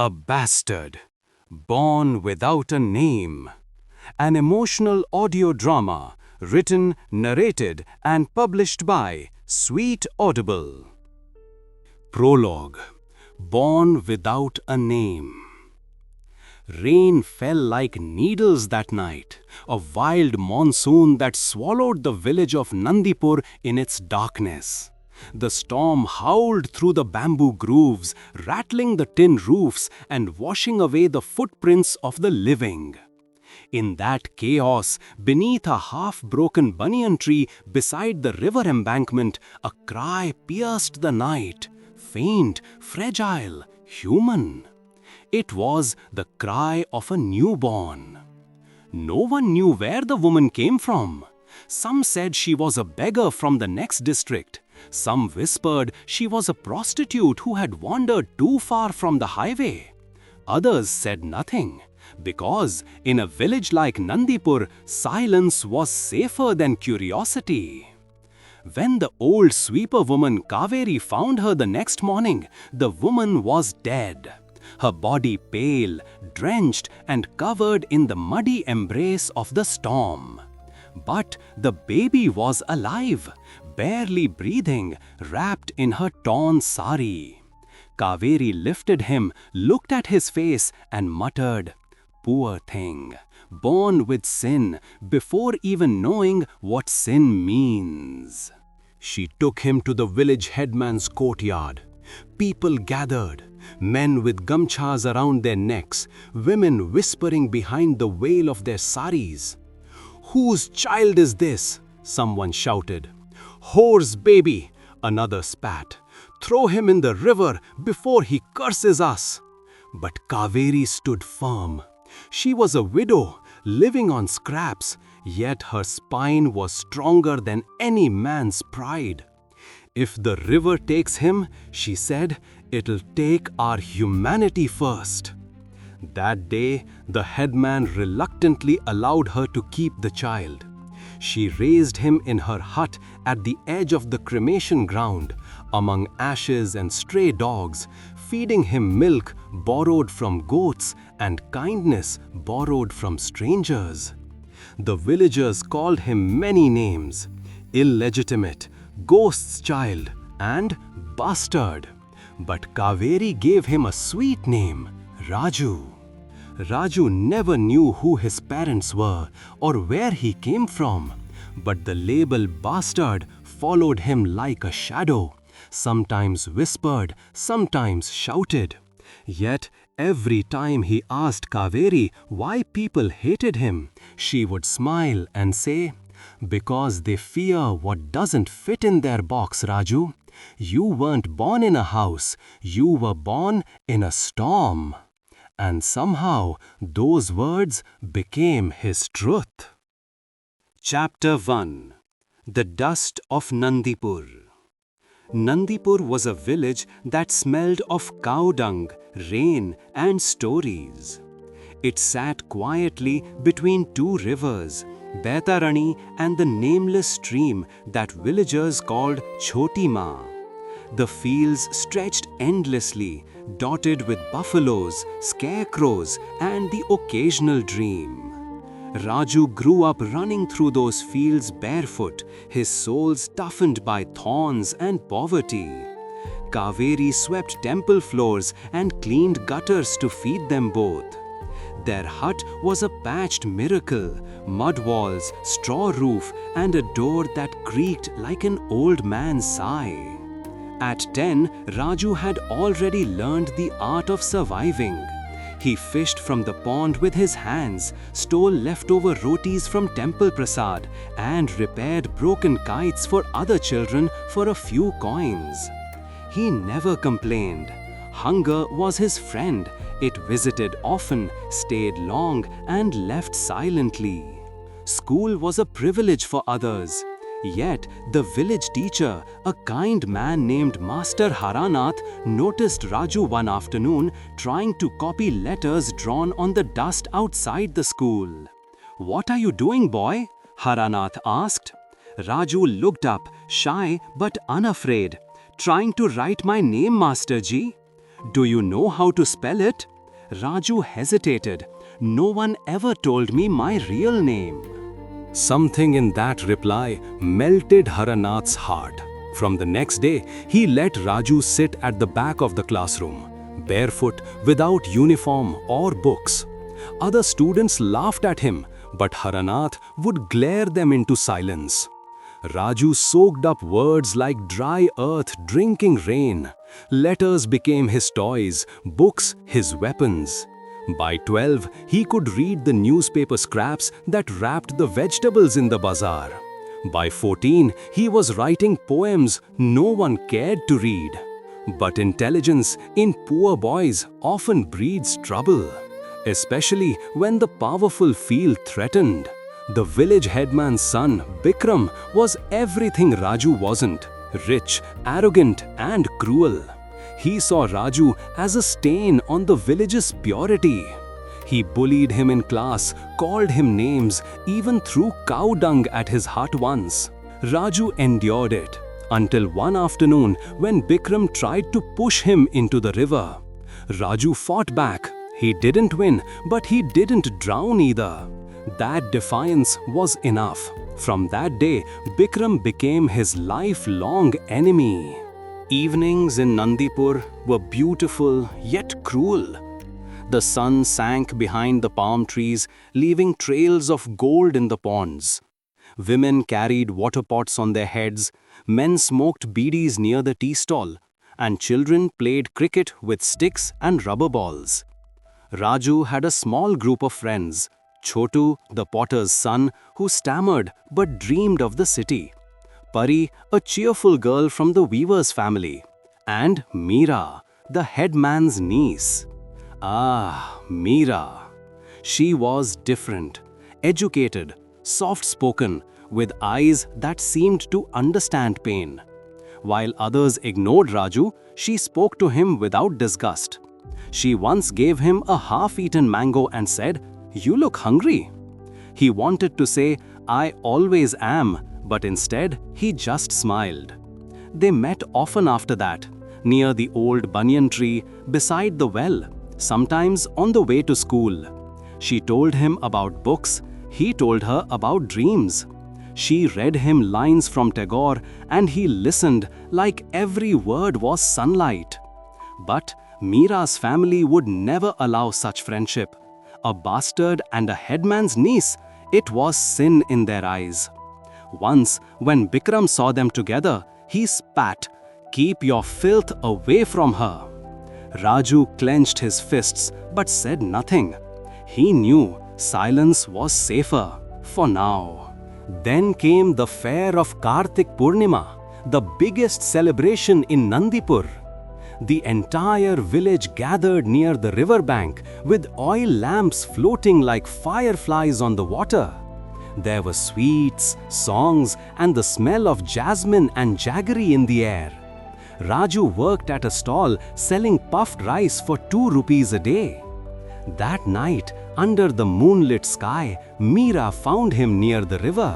A bastard, born without a name. An emotional audio drama written, narrated, and published by Sweet Audible. Prologue. Born without a name. Rain fell like needles that night, a wild monsoon that swallowed the village of Nandipur in its darkness. The storm howled through the bamboo grooves, rattling the tin roofs and washing away the footprints of the living. In that chaos, beneath a half-broken banyan tree beside the river embankment, a cry pierced the night, faint, fragile, human. It was the cry of a newborn. No one knew where the woman came from. Some said she was a beggar from the next district. Some whispered she was a prostitute who had wandered too far from the highway. Others said nothing, because in a village like Nandipur, silence was safer than curiosity. When the old sweeper woman Kaveri found her the next morning, the woman was dead. Her body pale, drenched, and covered in the muddy embrace of the storm. But the baby was alive, barely breathing, wrapped in her torn sari. Kaveri lifted him, looked at his face, and muttered, "Poor thing, born with sin, before even knowing what sin means." She took him to the village headman's courtyard. People gathered, men with gamchas around their necks, women whispering behind the veil of their saris. "Whose child is this?" someone shouted. "Whore's baby," another spat. "Throw him in the river before he curses us." But Kaveri stood firm. She was a widow, living on scraps, yet her spine was stronger than any man's pride. "If the river takes him," she said, "it'll take our humanity first." That day, the headman reluctantly allowed her to keep the child. She raised him in her hut at the edge of the cremation ground, among ashes and stray dogs, feeding him milk borrowed from goats and kindness borrowed from strangers. The villagers called him many names: illegitimate, ghost's child, and bastard. But Kaveri gave him a sweet name, Raju. Raju never knew who his parents were or where he came from, but the label bastard followed him like a shadow, sometimes whispered, sometimes shouted. Yet every time he asked Kaveri why people hated him, she would smile and say, "Because they fear what doesn't fit in their box, Raju. You weren't born in a house, you were born in a storm." And somehow those words became his truth. Chapter 1. The Dust of Nandipur. Nandipur was a village that smelled of cow dung, rain, and stories. It sat quietly between two rivers, Baitarani and the nameless stream that villagers called Choti Ma. The fields stretched endlessly, dotted with buffaloes, scarecrows, and the occasional dream. Raju grew up running through those fields barefoot, his soul toughened by thorns and poverty. Kaveri swept temple floors and cleaned gutters to feed them both. Their hut was a patched miracle, mud walls, straw roof, and a door that creaked like an old man's sigh. At 10, Raju had already learned the art of surviving. He fished from the pond with his hands, stole leftover rotis from temple prasad, and repaired broken kites for other children for a few coins. He never complained. Hunger was his friend. It visited often, stayed long, and left silently. School was a privilege for others. Yet, the village teacher, a kind man named Master Haranath, noticed Raju one afternoon trying to copy letters drawn on the dust outside the school. "What are you doing, boy?" Haranath asked. Raju looked up, shy but unafraid. "Trying to write my name, Master Ji." Do you know how to spell it? Raju hesitated. No one ever told me my real name. Something in that reply melted Haranath's heart. From the next day, he let Raju sit at the back of the classroom, barefoot, without uniform or books. Other students laughed at him, but Haranath would glare them into silence. Raju soaked up words like dry earth drinking rain. Letters became his toys, books his weapons. By 12, he could read the newspaper scraps that wrapped the vegetables in the bazaar. By 14, he was writing poems no one cared to read. But intelligence in poor boys often breeds trouble, especially when the powerful feel threatened. The village headman's son, Bikram, was everything Raju wasn't: rich, arrogant, and cruel. He saw Raju as a stain on the village's purity. He bullied him in class, called him names, even threw cow dung at his hut once. Raju endured it, until one afternoon when Bikram tried to push him into the river. Raju fought back. He didn't win, but he didn't drown either. That defiance was enough. From that day, Bikram became his lifelong enemy. Evenings in Nandipur were beautiful yet cruel. The sun sank behind the palm trees, leaving trails of gold in the ponds. Women carried water pots on their heads, men smoked beedis near the tea stall, and children played cricket with sticks and rubber balls. Raju had a small group of friends: Chotu, the potter's son, who stammered but dreamed of the city; Pari, a cheerful girl from the weaver's family; and Mira, the headman's niece. Ah, Mira. She was different, educated, soft-spoken, with eyes that seemed to understand pain. While others ignored Raju, she spoke to him without disgust. She once gave him a half-eaten mango and said, "You look hungry." He wanted to say, "I always am," but instead he just smiled. They met often after that, near the old banyan tree, beside the well, sometimes on the way to school. She told him about books, he told her about dreams. She read him lines from Tagore, and he listened like every word was sunlight. But Mira's family would never allow such friendship. A bastard and a headman's niece, it was sin in their eyes. Once, when Bikram saw them together, he spat, "Keep your filth away from her." Raju clenched his fists but said nothing. He knew silence was safer, for now. Then came the fair of Kartik Purnima, the biggest celebration in Nandipur. The entire village gathered near the riverbank, with oil lamps floating like fireflies on the water. There were sweets, songs, and the smell of jasmine and jaggery in the air. Raju worked at a stall selling puffed rice for 2 rupees a day. That night, under the moonlit sky, Mira found him near the river.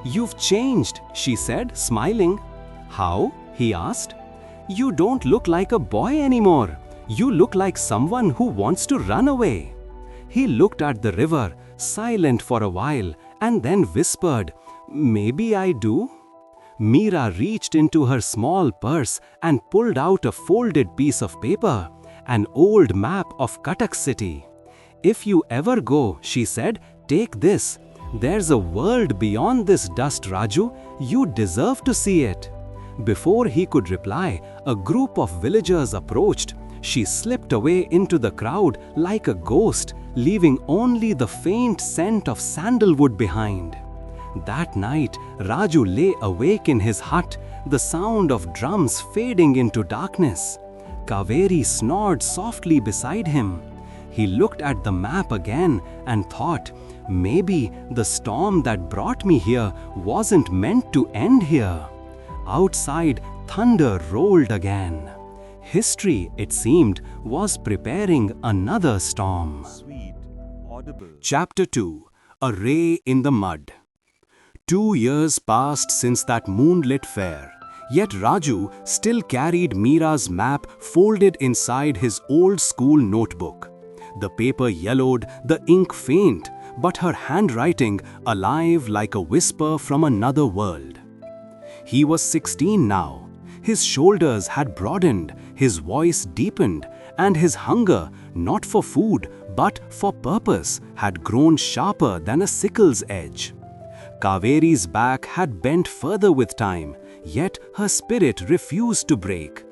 "You've changed," she said, smiling. "How?" he asked. "You don't look like a boy anymore. You look like someone who wants to run away." He looked at the river, silent for a while, and then whispered, "Maybe I do." Mira reached into her small purse and pulled out a folded piece of paper, an old map of Cuttack city. "If you ever go," she said, "take this. There's a world beyond this dust, Raju. You deserve to see it." Before he could reply, a group of villagers approached. She slipped away into the crowd like a ghost, leaving only the faint scent of sandalwood behind. That night, Raju lay awake in his hut, the sound of drums fading into darkness. Kaveri snored softly beside him. He looked at the map again and thought, maybe the storm that brought me here wasn't meant to end here. Outside, thunder rolled again. History, it seemed, was preparing another storm. Sweet, audible. Chapter 2: A Ray in the Mud. 2 years passed since that moonlit fair, Yet Raju still carried Mira's map folded inside his old school notebook. The paper yellowed, the ink faint, but her handwriting alive like a whisper from another world. He was 16 now. His shoulders had broadened, his voice deepened, and his hunger, not for food but for purpose, had grown sharper than a sickle's edge. Kaveri's back had bent further with time, yet her spirit refused to break.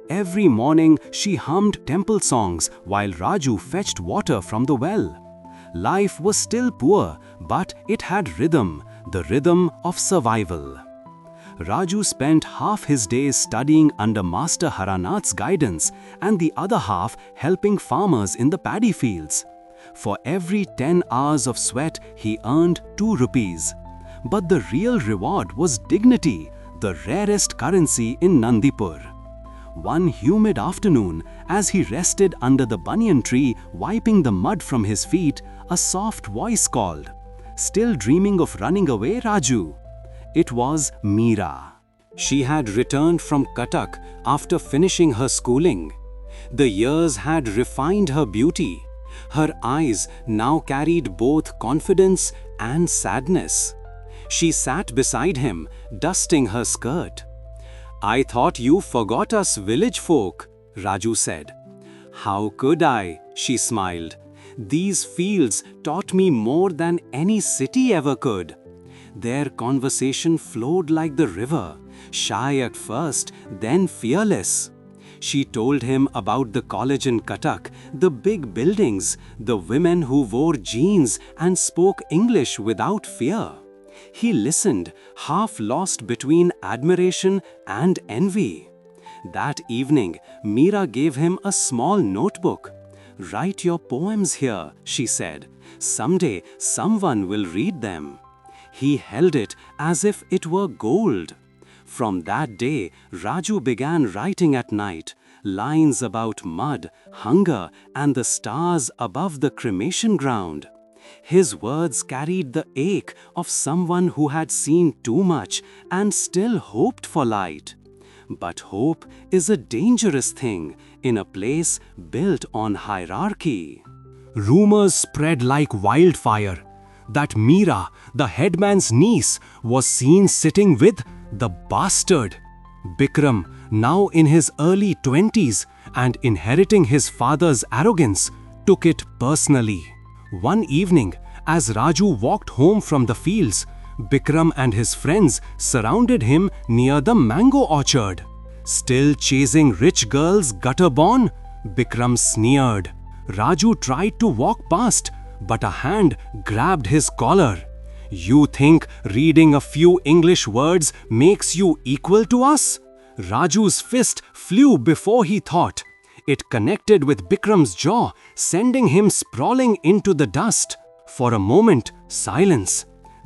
Every morning she hummed temple songs while Raju fetched water from the well. Life was still poor, but it had rhythm, the rhythm of survival. Raju spent half his days studying under Master Haranath's guidance and the other half helping farmers in the paddy fields. For every 10 hours of sweat, he earned 2 rupees. But the real reward was dignity, the rarest currency in Nandipur. One humid afternoon, as he rested under the banyan tree wiping the mud from his feet, a soft voice called, "Still dreaming of running away, Raju?" It was Mira. She had returned from Cuttack after finishing her schooling. The years had refined her beauty. Her eyes now carried both confidence and sadness. She sat beside him, dusting her skirt. "I thought you forgot us village folk," Raju said. "How could I?" she smiled. "These fields taught me more than any city ever could." Their conversation flowed like the river, shy at first, then fearless. She told him about the college in Cuttack, the big buildings, the women who wore jeans and spoke English without fear. He listened, half lost between admiration and envy. That evening, Mira gave him a small notebook. "Write your poems here," she said. "Someday, someone will read them." He held it as if it were gold. From that day, Raju began writing at night, lines about mud, hunger, and the stars above the cremation ground. His words carried the ache of someone who had seen too much and still hoped for light. But hope is a dangerous thing in a place built on hierarchy. Rumors spread like wildfire that Mira, the headman's niece, was seen sitting with the bastard. Bikram, now in his early 20s and inheriting his father's arrogance, took it personally. One evening, as Raju walked home from the fields, Bikram and his friends surrounded him near the mango orchard. "Still chasing rich girls, gutter-born?" Bikram sneered. Raju tried to walk past, but a hand grabbed his collar. "You think reading a few English words makes you equal to us?" Raju's fist flew before he thought. It connected with Bikram's jaw, sending him sprawling into the dust. For a moment, silence.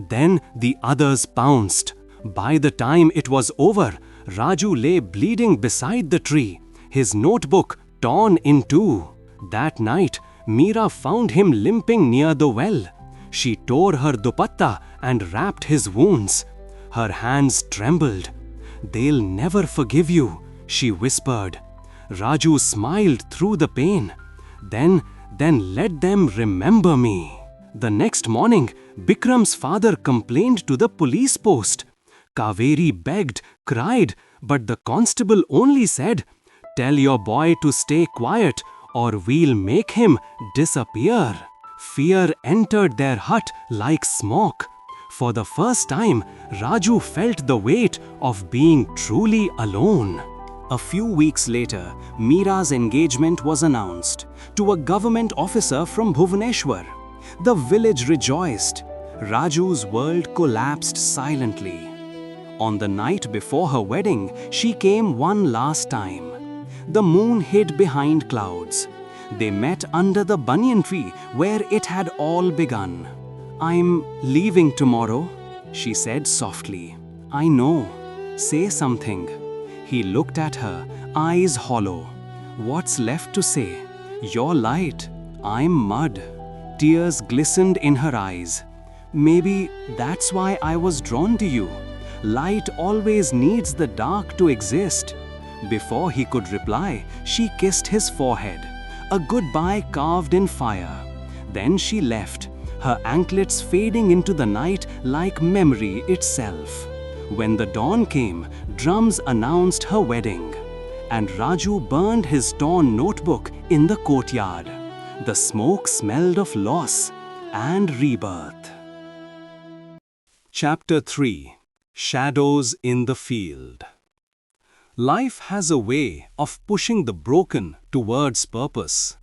Then the others pounced. By the time it was over, Raju lay bleeding beside the tree, his notebook torn in two. That night, Mira found him limping near the well. She tore her dupatta and wrapped his wounds. Her hands trembled. "They'll never forgive you," she whispered. Raju smiled through the pain. Then let them remember me." The next morning, Bikram's father complained to the police post. Kaveri begged, cried, but the constable only said, "Tell your boy to stay quiet or we'll make him disappear." Fear entered their hut like smoke. For the first time, Raju felt the weight of being truly alone. A few weeks later, Mira's engagement was announced to a government officer from Bhubaneswar. The village rejoiced. Raju's world collapsed silently. On the night before her wedding, she came one last time. The moon hid behind clouds. They met under the banyan tree where it had all begun. "I'm leaving tomorrow," she said softly. "I know. Say something." He looked at her, eyes hollow. "What's left to say? You're light. I'm mud." Tears glistened in her eyes. "Maybe that's why I was drawn to you. Light always needs the dark to exist." Before he could reply, she kissed his forehead, a goodbye carved in fire. Then she left, her anklets fading into the night like memory itself. When the dawn came, drums announced her wedding, and Raju burned his torn notebook in the courtyard. The smoke smelled of loss and rebirth. Chapter 3: Shadows in the Field. Life has a way of pushing the broken towards purpose.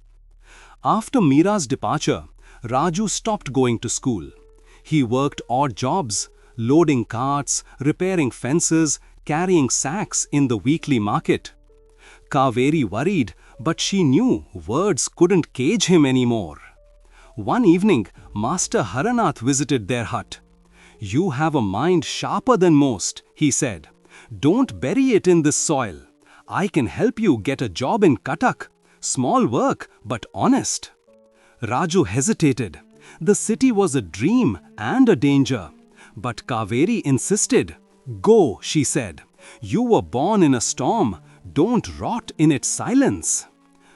After Mira's departure, Raju stopped going to school. He worked odd jobs, loading carts, repairing fences, carrying sacks in the weekly market. Kaveri worried, but she knew words couldn't cage him anymore. One evening, Master Haranath visited their hut. "You have a mind sharper than most," he said. "Don't bury it in this soil. I can help you get a job in Cuttack. Small work, but honest." Raju hesitated. The city was a dream and a danger. But Kaveri insisted. "Go," she said. "You were born in a storm. Don't rot in its silence."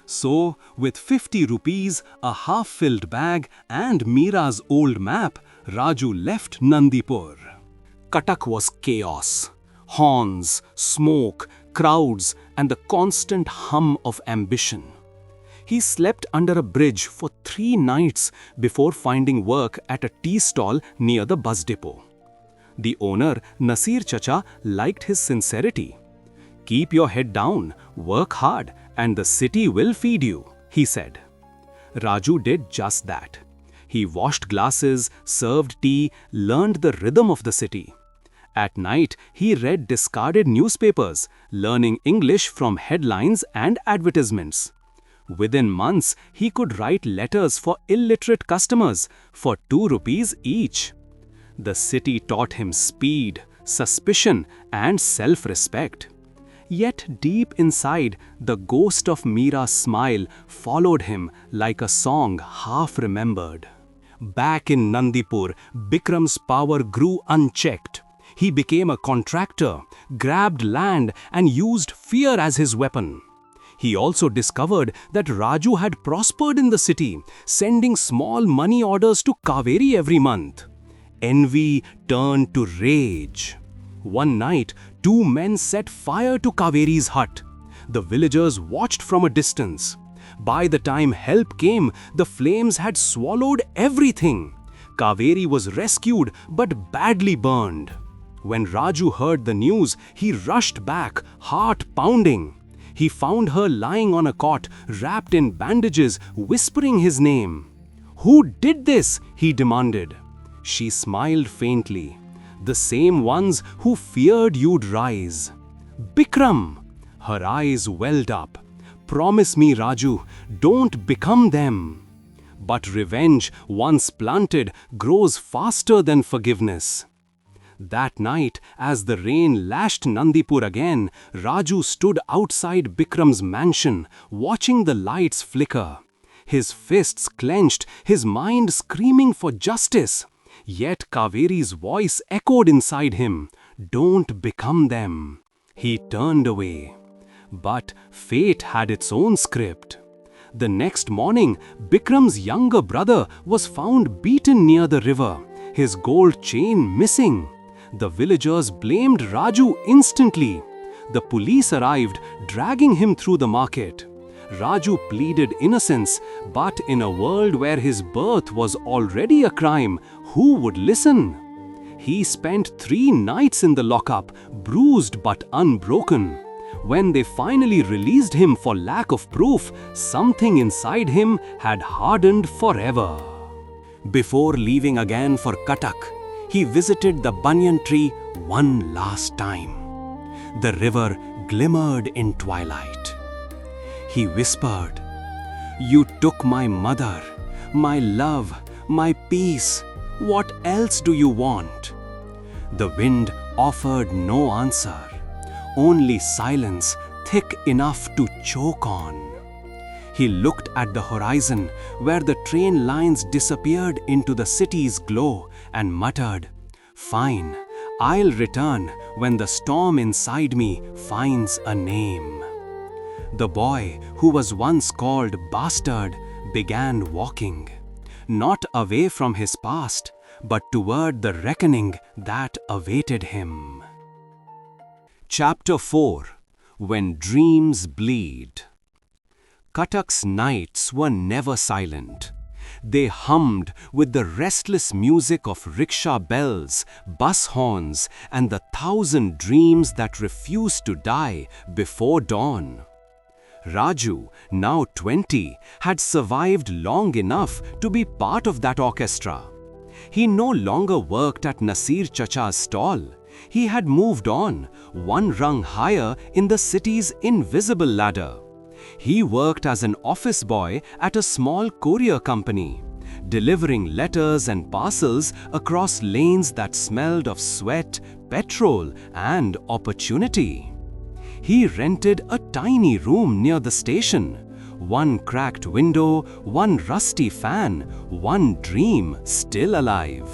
So, with 50 rupees, a half-filled bag, and Mira's old map, Raju left Nandipur. Cuttack was chaos. Horns, smoke, crowds, and the constant hum of ambition. He slept under a bridge for 3 nights before finding work at a tea stall near the bus depot. The owner, Nasir Chacha, liked his sincerity. "Keep your head down, work hard, and the city will feed you," he said. Raju did just that. He washed glasses, served tea, learned the rhythm of the city. At night, he read discarded newspapers, learning English from headlines and advertisements. Within months, he could write letters for illiterate customers for 2 rupees each. The city taught him speed, suspicion, and self-respect. Yet deep inside, the ghost of Mira's smile followed him like a song half remembered. Back in Nandipur, Bikram's power grew unchecked. He became a contractor, grabbed land, and used fear as his weapon. He also discovered that Raju had prospered in the city, sending small money orders to Kaveri every month. Envy turned to rage. One night, 2 men set fire to Kaveri's hut. The villagers watched from a distance. By the time help came, the flames had swallowed everything. Kaveri was rescued but badly burned. When Raju heard the news, he rushed back, heart pounding. He found her lying on a cot, wrapped in bandages, whispering his name. "Who did this?" he demanded. She smiled faintly. "The same ones who feared you'd rise." "Bikram!" Her eyes welled up. "Promise me, Raju, don't become them." But revenge, once planted, grows faster than forgiveness. That night, as the rain lashed Nandipur again, Raju stood outside Bikram's mansion, watching the lights flicker. His fists clenched, his mind screaming for justice. Yet Kaveri's voice echoed inside him, "Don't become them." He turned away. But fate had its own script. The next morning, Bikram's younger brother was found beaten near the river, his gold chain missing. The villagers blamed Raju instantly. The police arrived, dragging him through the market. Raju pleaded innocence, but in a world where his birth was already a crime, who would listen? He spent 3 nights in the lockup, bruised but unbroken. When they finally released him for lack of proof, something inside him had hardened forever. Before leaving again for Cuttack, he visited the banyan tree one last time. The river glimmered in twilight. He whispered, "You took my mother, my love, my peace. What else do you want?" The wind offered no answer, only silence thick enough to choke on. He looked at the horizon, where the train lines disappeared into the city's glow, and muttered, "Fine, I'll return when the storm inside me finds a name. The boy, who was once called Bastard, began walking, not away from his past, but toward the reckoning that awaited him. Chapter 4. When Dreams Bleed. Katak's nights were never silent. They hummed with the restless music of rickshaw bells, bus horns, and the 1,000 dreams that refused to die before dawn. Raju, now 20, had survived long enough to be part of that orchestra. He no longer worked at Nasir Chacha's stall. He had moved on, one rung higher in the city's invisible ladder. He worked as an office boy at a small courier company, delivering letters and parcels across lanes that smelled of sweat, petrol, and opportunity. He rented a tiny room near the station, one cracked window, one rusty fan, one dream still alive.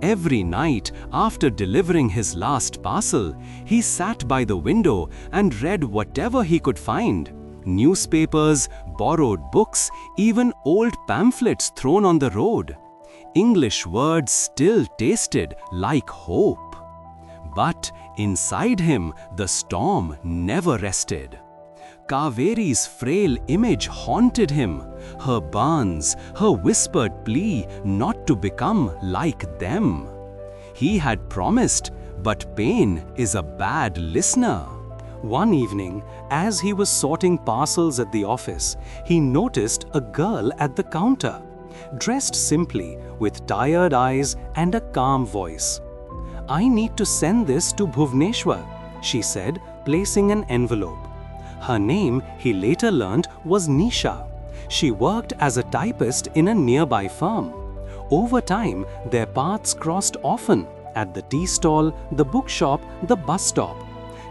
Every night, after delivering his last parcel, he sat by the window and read whatever he could find. Newspapers, borrowed books, even old pamphlets thrown on the road. English words still tasted like hope. But inside him, the storm never rested. Kaveri's frail image haunted him, her burns, her whispered plea not to become like them. He had promised, but pain is a bad listener. One evening, as he was sorting parcels at the office, he noticed a girl at the counter, dressed simply, with tired eyes and a calm voice. "I need to send this to Bhubaneswar," she said, placing an envelope. Her name, he later learned, was Nisha. She worked as a typist in a nearby firm. Over time, their paths crossed often, at the tea stall, the bookshop, the bus stop.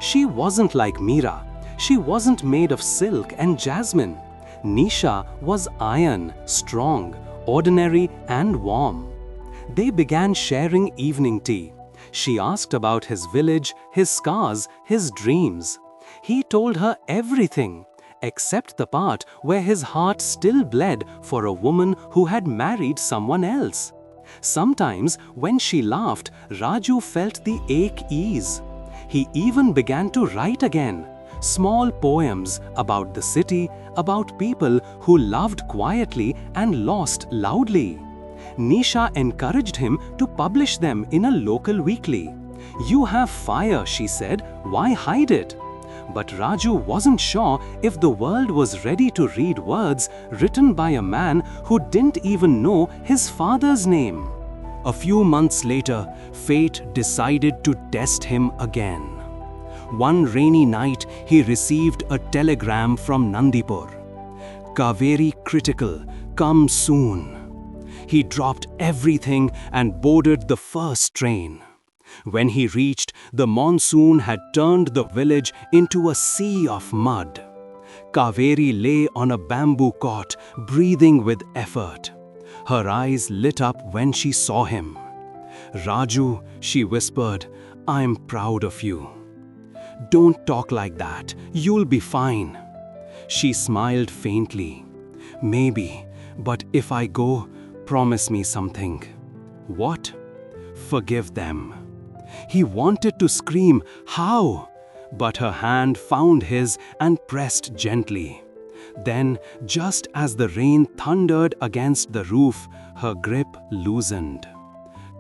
She wasn't like Mira. She wasn't made of silk and jasmine. Nisha was iron, strong, ordinary, and warm. They began sharing evening tea. She asked about his village, his scars, his dreams. He told her everything, except the part where his heart still bled for a woman who had married someone else. Sometimes, when she laughed, Raju felt the ache ease. He even began to write again, small poems about the city, about people who loved quietly and lost loudly. Nisha encouraged him to publish them in a local weekly. "You have fire," she said, "why hide it?" But Raju wasn't sure if the world was ready to read words written by a man who didn't even know his father's name. A few months later, fate decided to test him again. One rainy night, he received a telegram from Nandipur. "Kaveri critical, come soon." He dropped everything and boarded the first train. When he reached, the monsoon had turned the village into a sea of mud. Kaveri lay on a bamboo cot, breathing with effort. Her eyes lit up when she saw him. "Raju," she whispered, "I'm proud of you." "Don't talk like that. You'll be fine." She smiled faintly. "Maybe, but if I go, promise me something." "What?" "Forgive them." He wanted to scream, "How?" But her hand found his and pressed gently. Then, just as the rain thundered against the roof, her grip loosened.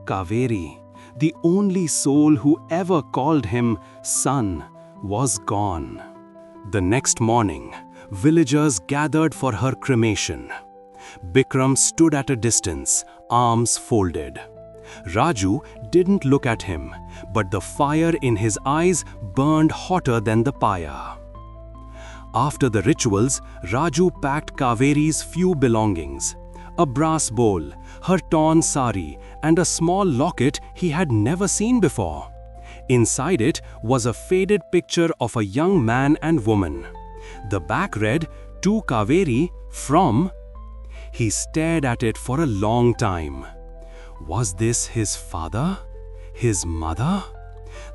Kaveri, the only soul who ever called him son, was gone. The next morning, villagers gathered for her cremation. Bikram stood at a distance, arms folded. Raju didn't look at him, but the fire in his eyes burned hotter than the pyre. After the rituals, Raju packed Kaveri's few belongings: a brass bowl, her torn sari, and a small locket he had never seen before. Inside it was a faded picture of a young man and woman. The back read, "To Kaveri, from..." He stared at it for a long time. Was this his father? His mother?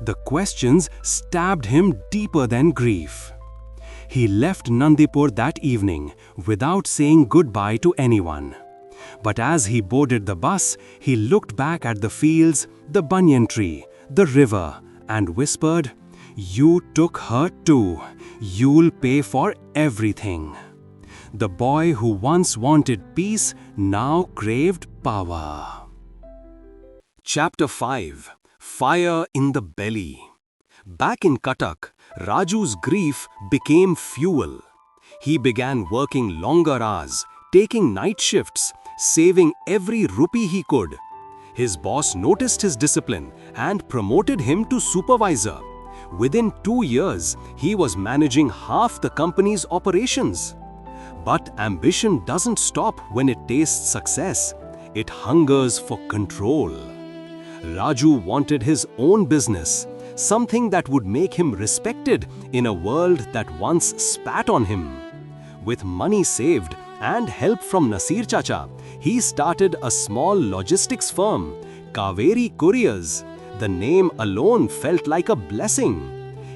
The questions stabbed him deeper than grief. He left Nandipur that evening without saying goodbye to anyone. But as he boarded the bus, he looked back at the fields, the banyan tree, the river, and whispered, "You took her too. You'll pay for everything." The boy who once wanted peace now craved power. Chapter 5. Fire in the Belly. Back in Cuttack, Raju's grief became fuel. He began working longer hours, taking night shifts, saving every rupee he could. His boss noticed his discipline and promoted him to supervisor. Within 2 years, he was managing half the company's operations. But ambition doesn't stop when it tastes success. It hungers for control. Raju wanted his own business, something that would make him respected in a world that once spat on him. With money saved and help from Nasir Chacha, he started a small logistics firm, Kaveri Couriers. The name alone felt like a blessing.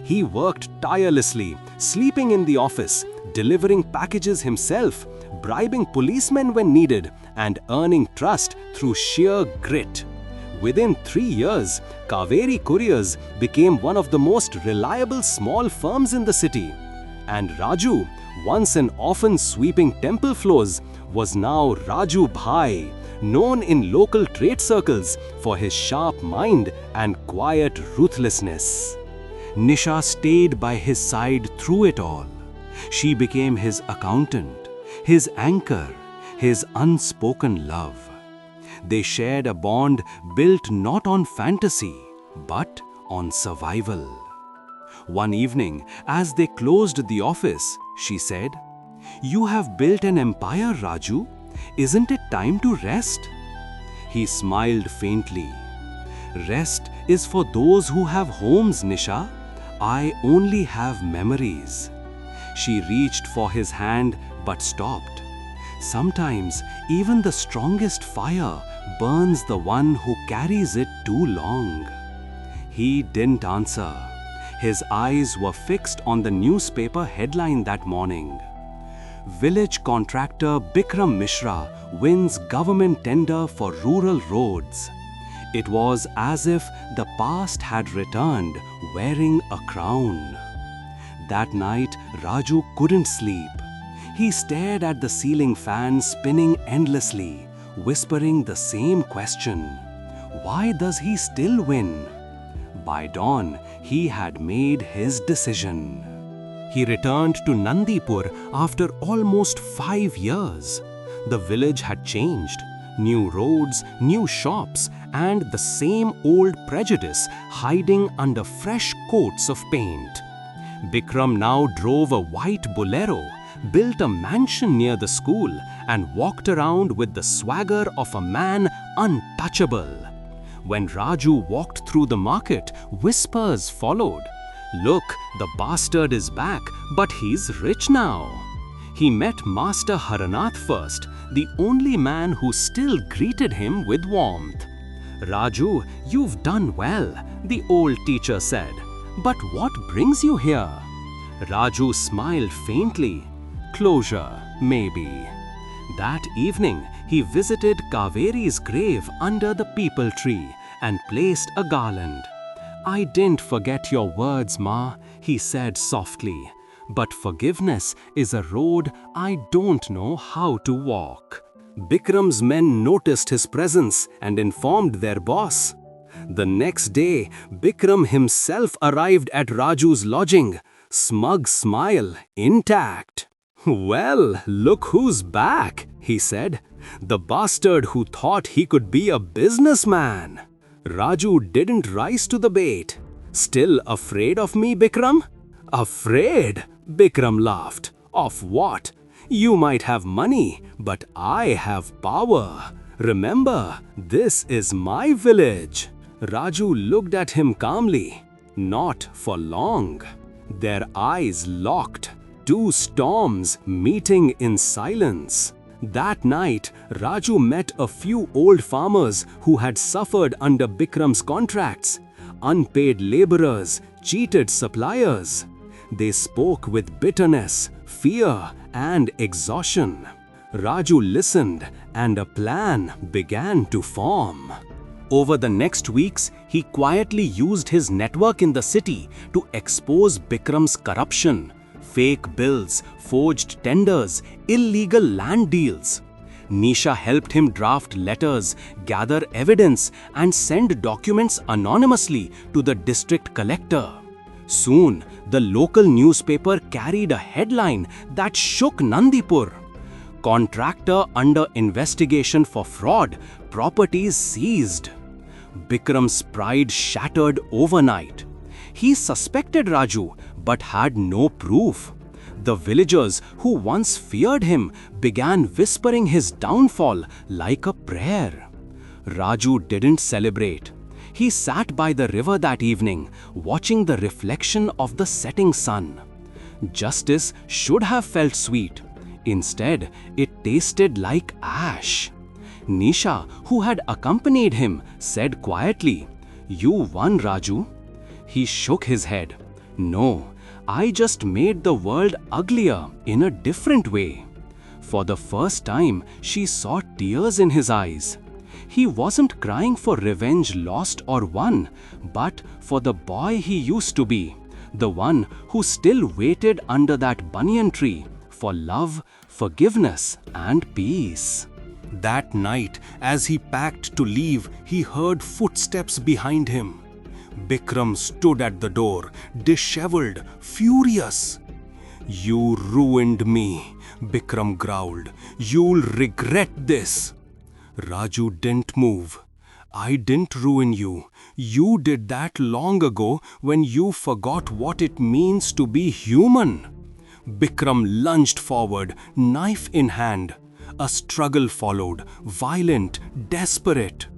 He worked tirelessly, sleeping in the office, delivering packages himself, bribing policemen when needed, and earning trust through sheer grit. Within 3 years, Kaveri Couriers became one of the most reliable small firms in the city. And Raju, once an orphan sweeping temple floors, was now Raju Bhai, known in local trade circles for his sharp mind and quiet ruthlessness. Nisha stayed by his side through it all. She became his accountant, his anchor, his unspoken love. They shared a bond built not on fantasy, but on survival. One evening, as they closed the office, she said, "You have built an empire, Raju. Isn't it time to rest?" He smiled faintly. "Rest is for those who have homes, Nisha. I only have memories." She reached for his hand but stopped. Sometimes even the strongest fire burns the one who carries it too long. He didn't answer. His eyes were fixed on the newspaper headline that morning. Village contractor Bikram Mishra wins government tender for rural roads. It was as if the past had returned wearing a crown. That night, Raju couldn't sleep. He stared at the ceiling fan spinning endlessly, whispering the same question. Why does he still win? By dawn, he had made his decision. He returned to Nandipur after almost 5 years. The village had changed. New roads, new shops, and the same old prejudice hiding under fresh coats of paint. Bikram now drove a white Bolero, built a mansion near the school, and walked around with the swagger of a man untouchable. When Raju walked through the market, whispers followed. "Look, the bastard is back, but he's rich now." He met Master Haranath first, the only man who still greeted him with warmth. "Raju, you've done well," the old teacher said. "But what brings you here?" Raju smiled faintly. Closure, maybe. That evening, he visited Kaveri's grave under the peepal tree and placed a garland. "I didn't forget your words, Ma," he said softly. "But forgiveness is a road I don't know how to walk." Bikram's men noticed his presence and informed their boss. The next day, Bikram himself arrived at Raju's lodging, smug smile intact. "Well, look who's back," he said. "The bastard who thought he could be a businessman." Raju didn't rise to the bait. "Still afraid of me, Bikram?" "Afraid?" Bikram laughed. "Of what? You might have money, but I have power. Remember, this is my village." Raju looked at him calmly. Not for long. Their eyes locked. Two storms meeting in silence. That night, Raju met a few old farmers who had suffered under Bikram's contracts, unpaid laborers, cheated suppliers. They spoke with bitterness, fear, and exhaustion. Raju listened, and a plan began to form. Over the next weeks, he quietly used his network in the city to expose Bikram's corruption, fake bills, forged tenders, illegal land deals. Nisha helped him draft letters, gather evidence, and send documents anonymously to the district collector. Soon, the local newspaper carried a headline that shook Nandipur. Contractor under investigation for fraud, properties seized. Bikram's pride shattered overnight. He suspected Raju but had no proof. The villagers who once feared him began whispering his downfall like a prayer. Raju didn't celebrate. He sat by the river that evening, watching the reflection of the setting sun. Justice should have felt sweet. Instead, it tasted like ash. Nisha, who had accompanied him, said quietly, "You won, Raju." He shook his head. "No, I just made the world uglier in a different way." For the first time, she saw tears in his eyes. He wasn't crying for revenge lost or won, but for the boy he used to be, the one who still waited under that banyan tree for love, forgiveness, and peace. That night, as he packed to leave, he heard footsteps behind him. Bikram stood at the door, disheveled, furious. "You ruined me," Bikram growled. "You'll regret this." Raju didn't move. "I didn't ruin you. You did that long ago when you forgot what it means to be human." Bikram lunged forward, knife in hand. A struggle followed, violent, desperate.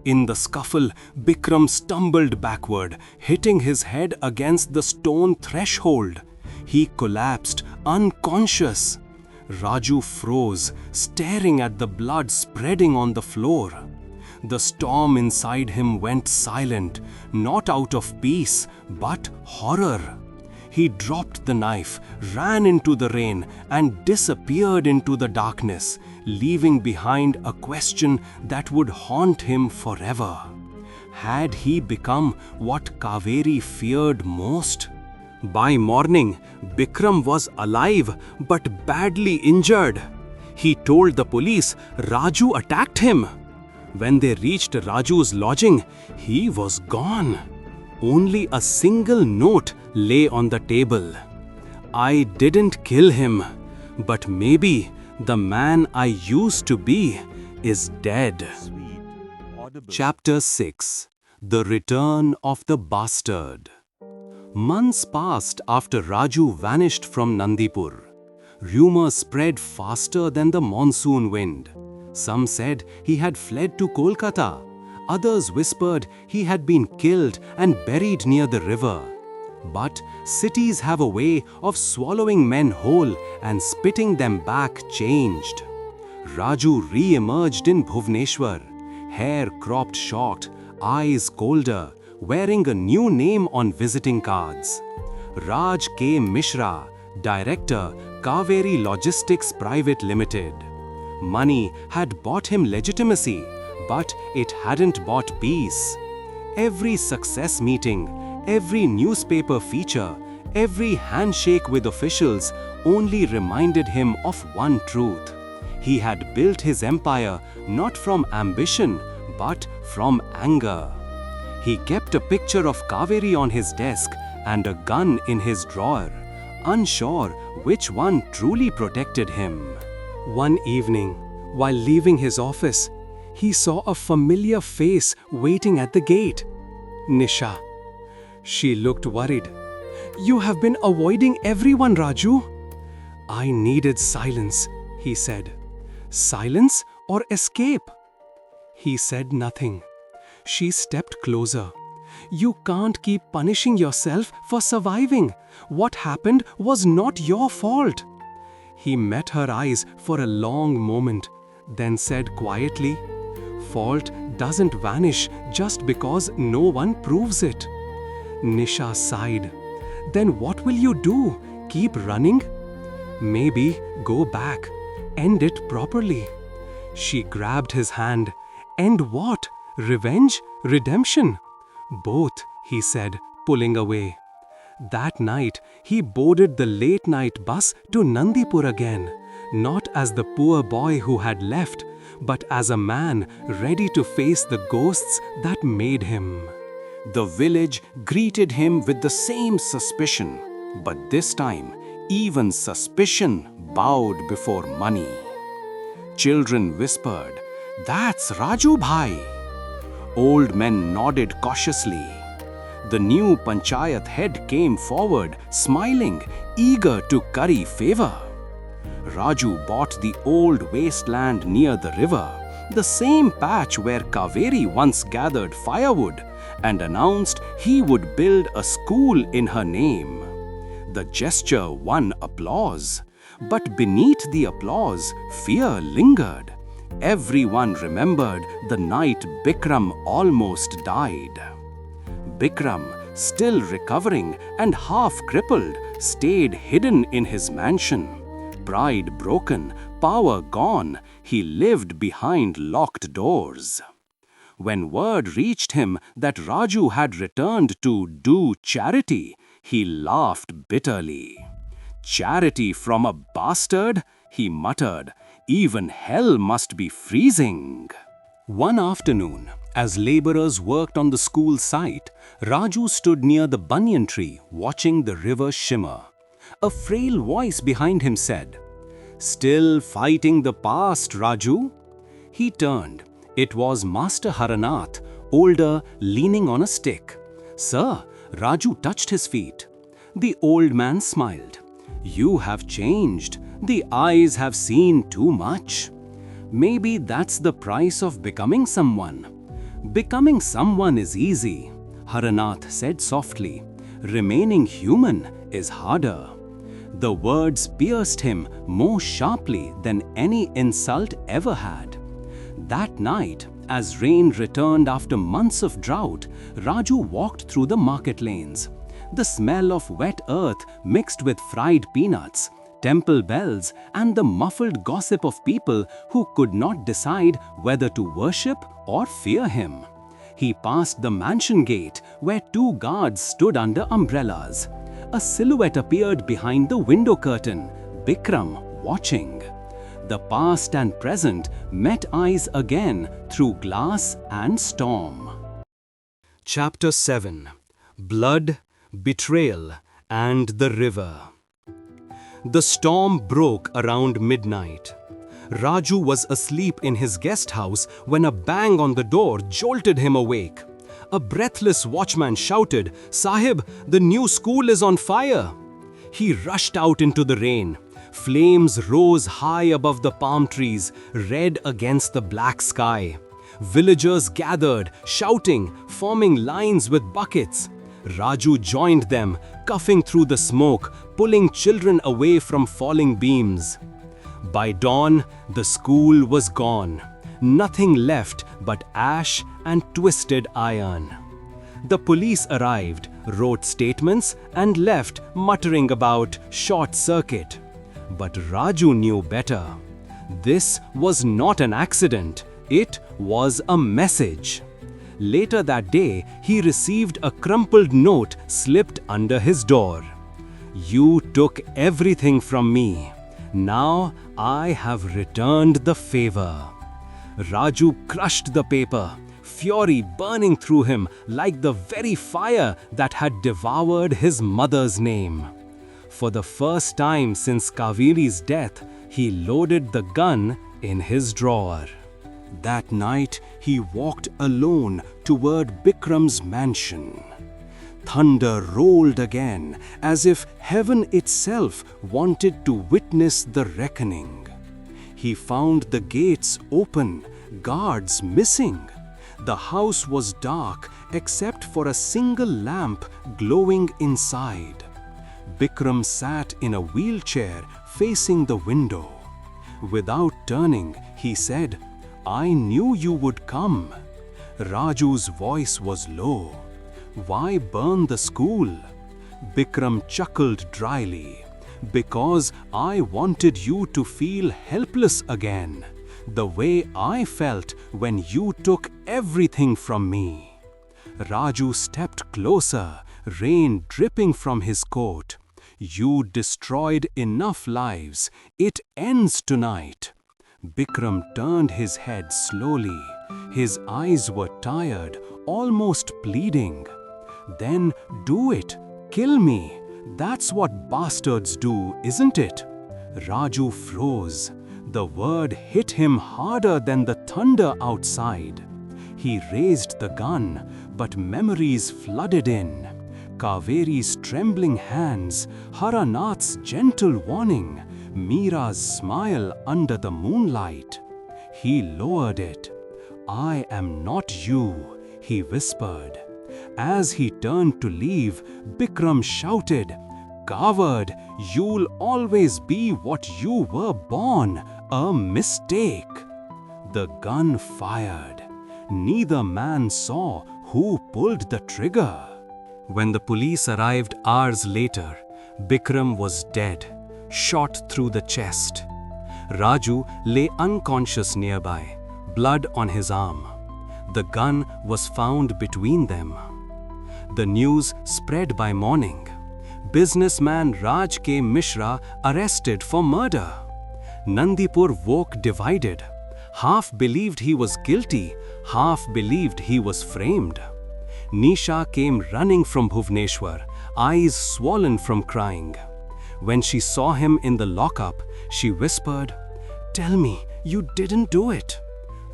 In the scuffle, Bikram stumbled backward, hitting his head against the stone threshold. He collapsed, unconscious. Raju froze, staring at the blood spreading on the floor. The storm inside him went silent, not out of peace, but horror. He dropped the knife, ran into the rain, and disappeared into the darkness, leaving behind a question that would haunt him forever. Had he become what Kaveri feared most? By morning, Bikram was alive but badly injured. He told the police Raju attacked him. When they reached Raju's lodging, he was gone. Only a single note lay on the table. "I didn't kill him, but maybe the man I used to be is dead." Chapter 6. The Return of the Bastard. Months passed after Raju vanished from Nandipur. Rumors spread faster than the monsoon wind. Some said he had fled to Kolkata. Others whispered he had been killed and buried near the river. But cities have a way of swallowing men whole and spitting them back changed. Raju re-emerged in Bhubaneswar, hair cropped short, eyes colder, wearing a new name on visiting cards. Raj K. Mishra, Director, Kaveri Logistics Private Limited. Money had bought him legitimacy, but it hadn't bought peace. Every success meeting, every newspaper feature, every handshake with officials only reminded him of one truth. He had built his empire not from ambition, but from anger. He kept a picture of Kaveri on his desk and a gun in his drawer, unsure which one truly protected him. One evening, while leaving his office, he saw a familiar face waiting at the gate. Nisha. She looked worried. "You have been avoiding everyone, Raju." "I needed silence," he said. "Silence or escape?" He said nothing. She stepped closer. "You can't keep punishing yourself for surviving. What happened was not your fault." He met her eyes for a long moment, then said quietly, "Fault doesn't vanish just because no one proves it." Nisha sighed. "Then what will you do? Keep running?" "Maybe go back. End it properly." She grabbed his hand. "End what? Revenge? Redemption?" "Both," he said, pulling away. That night, he boarded the late-night bus to Nandipur again, not as the poor boy who had left, but as a man ready to face the ghosts that made him. The village greeted him with the same suspicion, but this time, even suspicion bowed before money. Children whispered, "That's Raju Bhai." Old men nodded cautiously. The new panchayat head came forward, smiling, eager to curry favor. Raju bought the old wasteland near the river, the same patch where Kaveri once gathered firewood, and announced he would build a school in her name. The gesture won applause, but beneath the applause, fear lingered. Everyone remembered the night Bikram almost died. Bikram, still recovering and half crippled, stayed hidden in his mansion. Pride broken, power gone, he lived behind locked doors. When word reached him that Raju had returned to do charity, he laughed bitterly. "Charity from a bastard?" he muttered. "Even hell must be freezing." One afternoon, as laborers worked on the school site, Raju stood near the banyan tree watching the river shimmer. A frail voice behind him said, "Still fighting the past, Raju?" He turned. It was Master Haranath, older, leaning on a stick. "Sir," Raju touched his feet. The old man smiled. "You have changed. The eyes have seen too much." "Maybe that's the price of becoming someone." "Becoming someone is easy," Haranath said softly. "Remaining human is harder." The words pierced him more sharply than any insult ever had. That night, as rain returned after months of drought, Raju walked through the market lanes. The smell of wet earth mixed with fried peanuts, temple bells, and the muffled gossip of people who could not decide whether to worship or fear him. He passed the mansion gate where two guards stood under umbrellas. A silhouette appeared behind the window curtain, Bikram watching. The past and present met eyes again through glass and storm. Chapter 7. Blood, Betrayal, and the River. The storm broke around midnight. Raju was asleep in his guest house when a bang on the door jolted him awake. A breathless watchman shouted, "Sahib, the new school is on fire!" He rushed out into the rain. Flames rose high above the palm trees, red against the black sky. Villagers gathered, shouting, forming lines with buckets. Raju joined them, coughing through the smoke, pulling children away from falling beams. By dawn, the school was gone. Nothing left but ash and twisted iron. The police arrived, wrote statements, and left, muttering about short circuit. But Raju knew better. This was not an accident. It was a message. Later that day, he received a crumpled note slipped under his door. "You took everything from me. Now I have returned the favor." Raju crushed the paper, fury burning through him like the very fire that had devoured his mother's name. For the first time since Kaveri's death, he loaded the gun in his drawer. That night, he walked alone toward Bikram's mansion. Thunder rolled again, as if heaven itself wanted to witness the reckoning. He found the gates open, guards missing. The house was dark except for a single lamp glowing inside. Bikram sat in a wheelchair, facing the window. Without turning, he said, "I knew you would come." Raju's voice was low. "Why burn the school?" Bikram chuckled dryly. "Because I wanted you to feel helpless again, the way I felt when you took everything from me." Raju stepped closer, rain dripping from his coat. "You destroyed enough lives. It ends tonight." Bikram turned his head slowly. His eyes were tired, almost pleading. "Then do it. Kill me. That's what bastards do, isn't it?" Raju froze. The word hit him harder than the thunder outside. He raised the gun, but memories flooded in. Kaveri's trembling hands, Haranath's gentle warning, Meera's smile under the moonlight. He lowered it. "I am not you," he whispered. As he turned to leave, Bikram shouted, "Coward, you'll always be what you were born, a mistake." The gun fired. Neither man saw who pulled the trigger. When the police arrived hours later, Bikram was dead, shot through the chest. Raju lay unconscious nearby, blood on his arm. The gun was found between them. The news spread by morning. Businessman Raj K. Mishra arrested for murder. Nandipur woke divided. Half believed he was guilty, half believed he was framed. Nisha came running from Bhubaneswar, eyes swollen from crying. When she saw him in the lockup, she whispered, "Tell me, you didn't do it."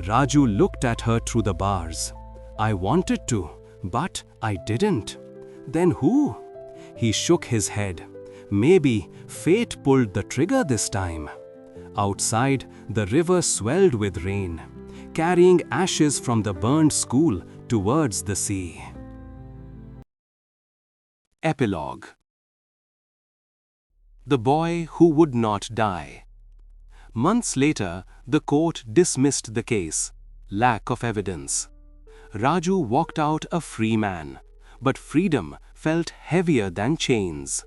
Raju looked at her through the bars. "I wanted to, but I didn't." "Then who?" He shook his head. "Maybe fate pulled the trigger this time." Outside, the river swelled with rain, carrying ashes from the burned school towards the sea. Epilogue. The boy who would not die. Months later, the court dismissed the case. Lack of evidence. Raju walked out a free man, but freedom felt heavier than chains.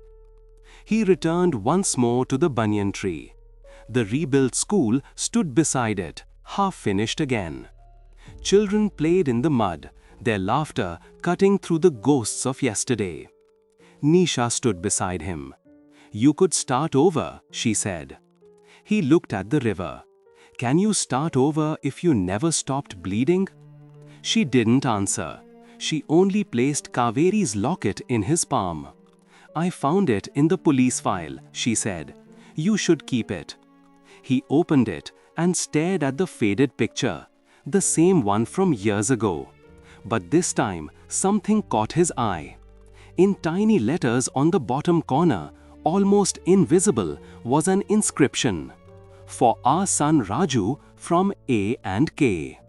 He returned once more to the banyan tree. The rebuilt school stood beside it, half finished again. Children played in the mud, their laughter cutting through the ghosts of yesterday. Nisha stood beside him. "You could start over," she said. He looked at the river. "Can you start over if you never stopped bleeding?" She didn't answer. She only placed Kaveri's locket in his palm. "I found it in the police file," she said. "You should keep it." He opened it and stared at the faded picture, the same one from years ago. But this time, something caught his eye. In tiny letters on the bottom corner, almost invisible, was an inscription. "For our son Raju from A and K."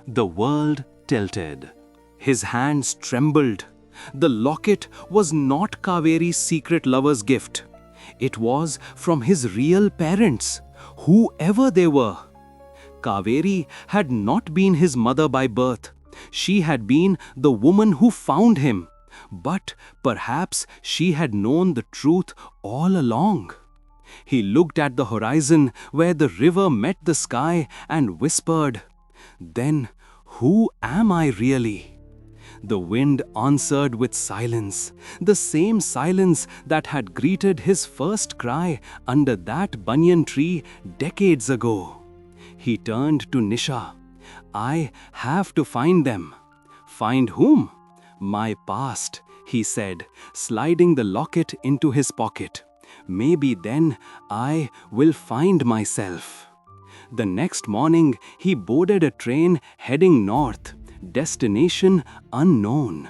The world tilted. His hands trembled. The locket was not Kaveri's secret lover's gift. It was from his real parents, whoever they were. Kaveri had not been his mother by birth. She had been the woman who found him. But perhaps she had known the truth all along. He looked at the horizon where the river met the sky and whispered, "Then who am I really?" The wind answered with silence, the same silence that had greeted his first cry under that banyan tree decades ago. He turned to Nisha. "I have to find them." "Find whom?" "My past," he said, sliding the locket into his pocket. "Maybe then I will find myself." The next morning, he boarded a train heading north, destination unknown.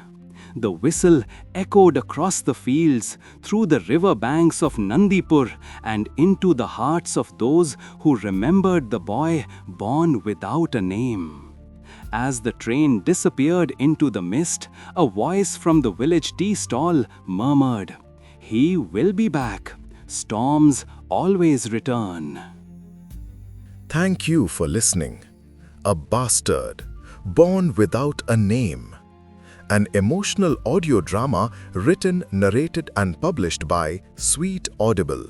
The whistle echoed across the fields, through the river banks of Nandipur, and into the hearts of those who remembered the boy born without a name. As the train disappeared into the mist, a voice from the village tea stall murmured, "He will be back. storms always return. Thank you for listening. A Bastard, Born Without a Name. An emotional audio drama written, narrated and published by Sweet Audible.